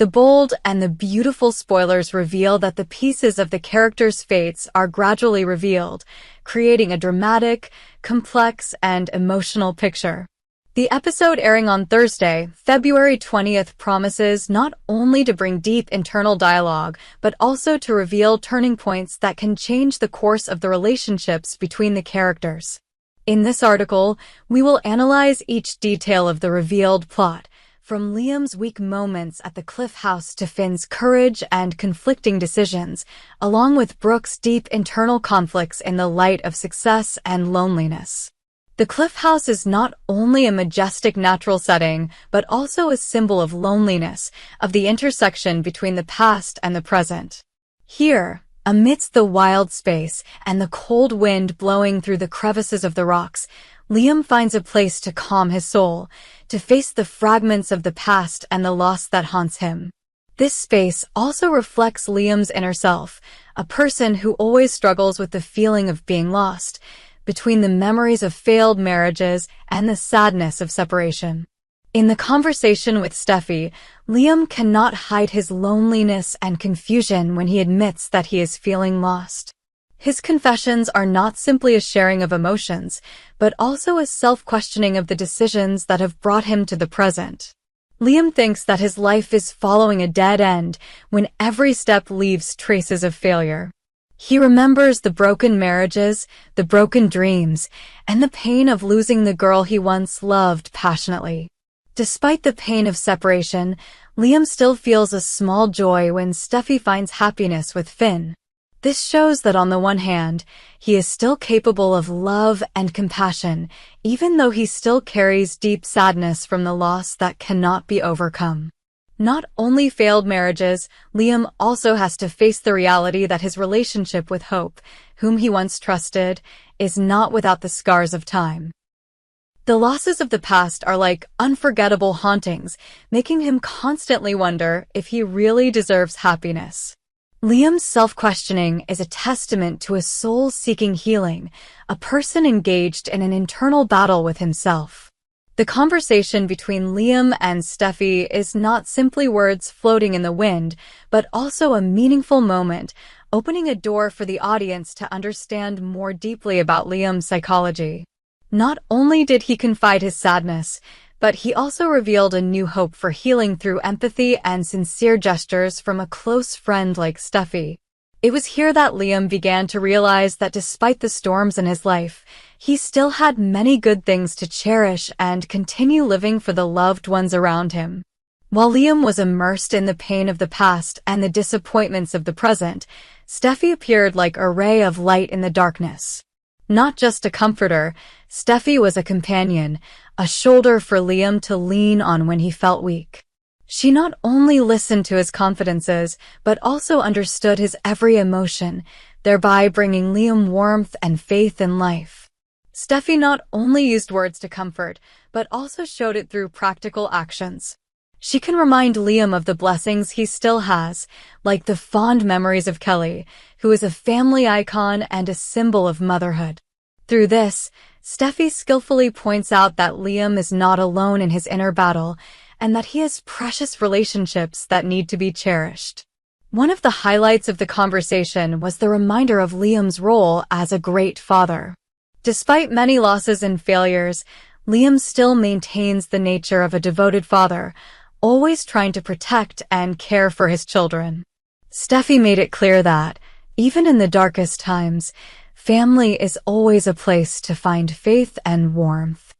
The bold and the beautiful spoilers reveal that the pieces of the characters' fates are gradually revealed, creating a dramatic, complex, and emotional picture. The episode airing on Thursday, February 20th, promises not only to bring deep internal dialogue, but also to reveal turning points that can change the course of the relationships between the characters. In this article, we will analyze each detail of the revealed plot, from Liam's weak moments at the Cliff House to Finn's courage and conflicting decisions, along with Brooke's deep internal conflicts in the light of success and loneliness. The Cliff House is not only a majestic natural setting, but also a symbol of loneliness, of the intersection between the past and the present. Here, amidst the wild space and the cold wind blowing through the crevices of the rocks, Liam finds a place to calm his soul, to face the fragments of the past and the loss that haunts him. This space also reflects Liam's inner self, a person who always struggles with the feeling of being lost, between the memories of failed marriages and the sadness of separation. In the conversation with Steffi, Liam cannot hide his loneliness and confusion when he admits that he is feeling lost. His confessions are not simply a sharing of emotions, but also a self-questioning of the decisions that have brought him to the present. Liam thinks that his life is following a dead end when every step leaves traces of failure. He remembers the broken marriages, the broken dreams, and the pain of losing the girl he once loved passionately. Despite the pain of separation, Liam still feels a small joy when Steffi finds happiness with Finn. This shows that on the one hand, he is still capable of love and compassion, even though he still carries deep sadness from the loss that cannot be overcome. Not only failed marriages, Liam also has to face the reality that his relationship with Hope, whom he once trusted, is not without the scars of time. The losses of the past are like unforgettable hauntings, making him constantly wonder if he really deserves happiness. Liam's self-questioning is a testament to a soul seeking healing, a person engaged in an internal battle with himself. The conversation between Liam and Steffi is not simply words floating in the wind, but also a meaningful moment, opening a door for the audience to understand more deeply about Liam's psychology. Not only did he confide his sadness, but he also revealed a new hope for healing through empathy and sincere gestures from a close friend like Steffi. It was here that Liam began to realize that despite the storms in his life, he still had many good things to cherish and continue living for the loved ones around him. While Liam was immersed in the pain of the past and the disappointments of the present, Steffi appeared like a ray of light in the darkness. Not just a comforter, Steffi was a companion, a shoulder for Liam to lean on when he felt weak. She not only listened to his confidences, but also understood his every emotion, thereby bringing Liam warmth and faith in life. Steffi not only used words to comfort, but also showed it through practical actions. She can remind Liam of the blessings he still has, like the fond memories of Kelly, who is a family icon and a symbol of motherhood. Through this, Steffi skillfully points out that Liam is not alone in his inner battle, and that he has precious relationships that need to be cherished. One of the highlights of the conversation was the reminder of Liam's role as a great father. Despite many losses and failures, Liam still maintains the nature of a devoted father, always trying to protect and care for his children. Steffi made it clear that, even in the darkest times, family is always a place to find faith and warmth.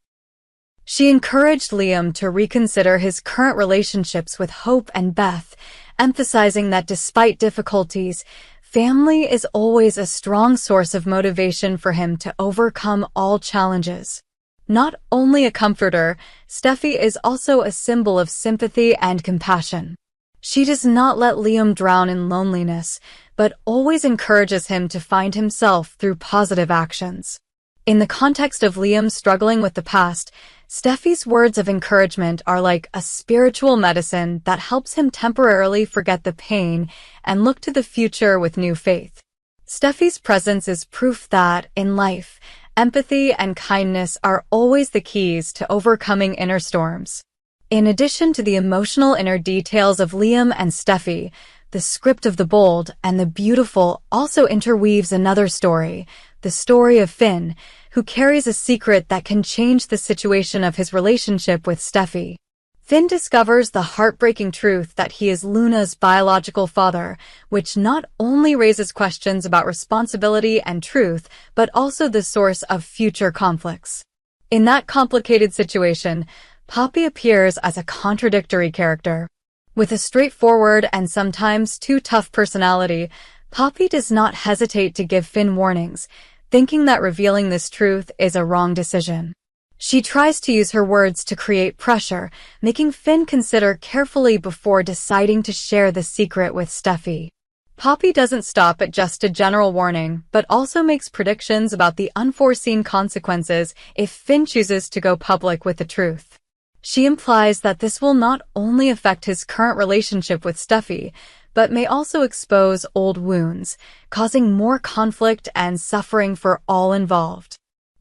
She encouraged Liam to reconsider his current relationships with Hope and Beth, emphasizing that despite difficulties, family is always a strong source of motivation for him to overcome all challenges. Not only a comforter, Steffi is also a symbol of sympathy and compassion. She does not let Liam drown in loneliness, but always encourages him to find himself through positive actions. In the context of Liam struggling with the past, Steffi's words of encouragement are like a spiritual medicine that helps him temporarily forget the pain and look to the future with new faith. Steffi's presence is proof that, in life, empathy and kindness are always the keys to overcoming inner storms. In addition to the emotional inner details of Liam and Steffi, the script of The Bold and the Beautiful also interweaves another story, the story of Finn, who carries a secret that can change the situation of his relationship with Steffi. Finn discovers the heartbreaking truth that he is Luna's biological father, which not only raises questions about responsibility and truth, but also the source of future conflicts. In that complicated situation, Poppy appears as a contradictory character. With a straightforward and sometimes too tough personality, Poppy does not hesitate to give Finn warnings, thinking that revealing this truth is a wrong decision. She tries to use her words to create pressure, making Finn consider carefully before deciding to share the secret with Steffi. Poppy doesn't stop at just a general warning, but also makes predictions about the unforeseen consequences if Finn chooses to go public with the truth. She implies that this will not only affect his current relationship with Steffi, but may also expose old wounds, causing more conflict and suffering for all involved.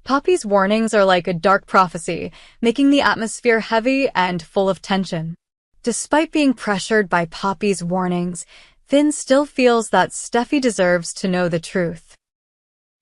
Poppy's warnings are like a dark prophecy, making the atmosphere heavy and full of tension. Despite being pressured by Poppy's warnings, Finn still feels that Steffi deserves to know the truth.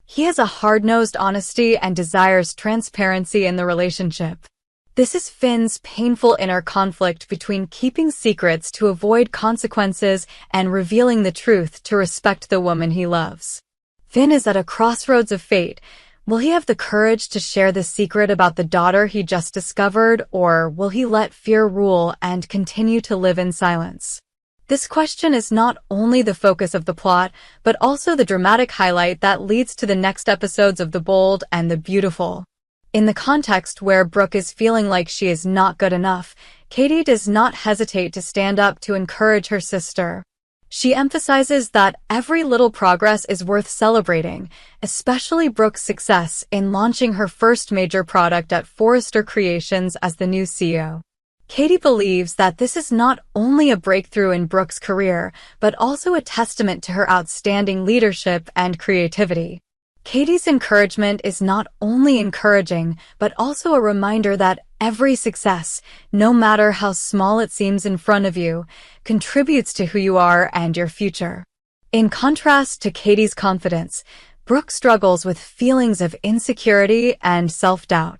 He has a hard-nosed honesty and desires transparency in the relationship. This is Finn's painful inner conflict between keeping secrets to avoid consequences and revealing the truth to respect the woman he loves. Finn is at a crossroads of fate. Will he have the courage to share the secret about the daughter he just discovered, or will he let fear rule and continue to live in silence? This question is not only the focus of the plot, but also the dramatic highlight that leads to the next episodes of The Bold and the Beautiful. In the context where Brooke is feeling like she is not good enough, Katie does not hesitate to stand up to encourage her sister. She emphasizes that every little progress is worth celebrating, especially Brooke's success in launching her first major product at Forrester Creations as the new CEO. Katie believes that this is not only a breakthrough in Brooke's career, but also a testament to her outstanding leadership and creativity. Katie's encouragement is not only encouraging, but also a reminder that every success, no matter how small it seems in front of you, contributes to who you are and your future. In contrast to Katie's confidence, Brooke struggles with feelings of insecurity and self-doubt.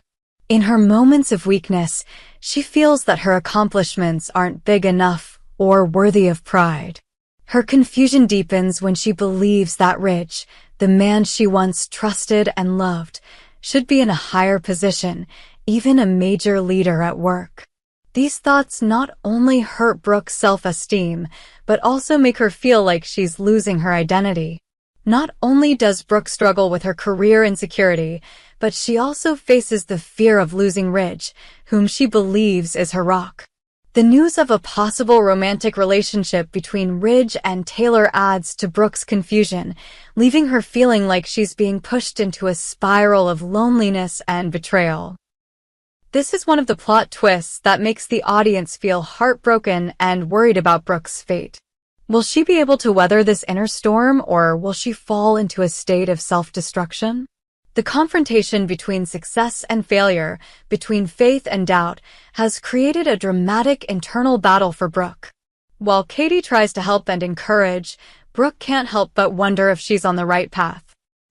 In her moments of weakness, she feels that her accomplishments aren't big enough or worthy of pride. Her confusion deepens when she believes that Rich, the man she once trusted and loved, should be in a higher position, even a major leader at work. These thoughts not only hurt Brooke's self-esteem, but also make her feel like she's losing her identity. Not only does Brooke struggle with her career insecurity, but she also faces the fear of losing Ridge, whom she believes is her rock. The news of a possible romantic relationship between Ridge and Taylor adds to Brooke's confusion, leaving her feeling like she's being pushed into a spiral of loneliness and betrayal. This is one of the plot twists that makes the audience feel heartbroken and worried about Brooke's fate. Will she be able to weather this inner storm, or will she fall into a state of self-destruction? The confrontation between success and failure, between faith and doubt, has created a dramatic internal battle for Brooke. While Katie tries to help and encourage, Brooke can't help but wonder if she's on the right path.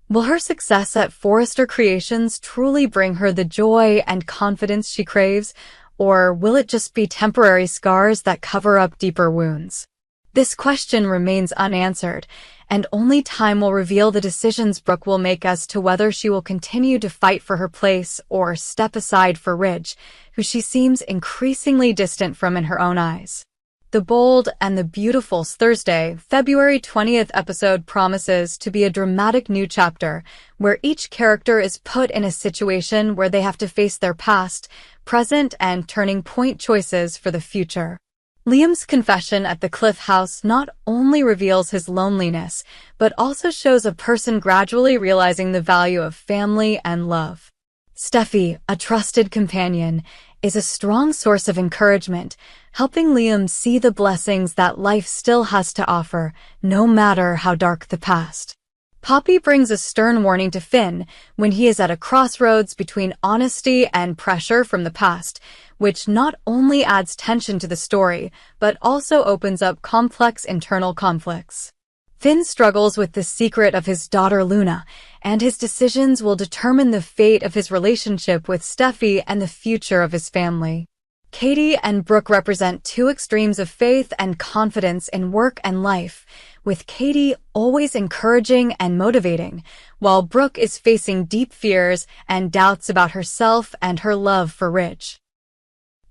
Will her success at Forrester Creations truly bring her the joy and confidence she craves, or will it just be temporary scars that cover up deeper wounds? This question remains unanswered, and only time will reveal the decisions Brooke will make as to whether she will continue to fight for her place or step aside for Ridge, who she seems increasingly distant from in her own eyes. The Bold and the Beautiful's Thursday, February 20th episode promises to be a dramatic new chapter, where each character is put in a situation where they have to face their past, present, and turning point choices for the future. Liam's confession at the Cliff House not only reveals his loneliness, but also shows a person gradually realizing the value of family and love. Steffi, a trusted companion, is a strong source of encouragement, helping Liam see the blessings that life still has to offer, no matter how dark the past. Poppy brings a stern warning to Finn when he is at a crossroads between honesty and pressure from the past, which not only adds tension to the story, but also opens up complex internal conflicts. Finn struggles with the secret of his daughter Luna, and his decisions will determine the fate of his relationship with Steffi and the future of his family. Katie and Brooke represent two extremes of faith and confidence in work and life, with Katie always encouraging and motivating, while Brooke is facing deep fears and doubts about herself and her love for Rich.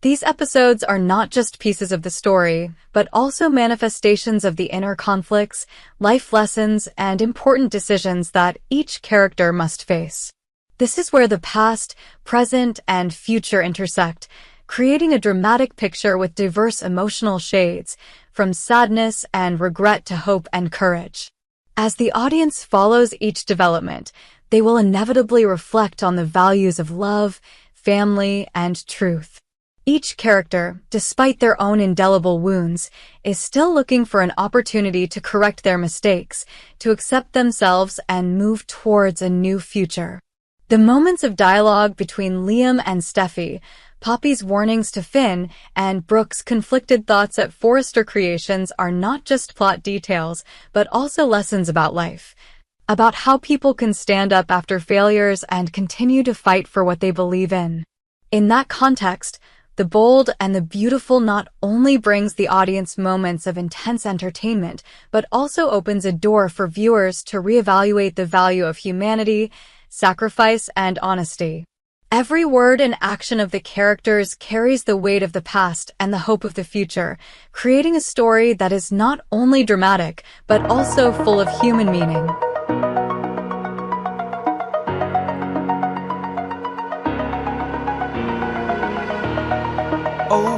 These episodes are not just pieces of the story, but also manifestations of the inner conflicts, life lessons, and important decisions that each character must face. This is where the past, present, and future intersect, creating a dramatic picture with diverse emotional shades, from sadness and regret to hope and courage. As the audience follows each development, they will inevitably reflect on the values of love, family, and truth. Each character, despite their own indelible wounds, is still looking for an opportunity to correct their mistakes, to accept themselves and move towards a new future. The moments of dialogue between Liam and Steffi, Poppy's warnings to Finn, and Brooke's conflicted thoughts at Forrester Creations are not just plot details, but also lessons about life, about how people can stand up after failures and continue to fight for what they believe in. In that context, The Bold and the Beautiful not only brings the audience moments of intense entertainment, but also opens a door for viewers to reevaluate the value of humanity, sacrifice, and honesty. Every word and action of the characters carries the weight of the past and the hope of the future, creating a story that is not only dramatic, but also full of human meaning. Oh,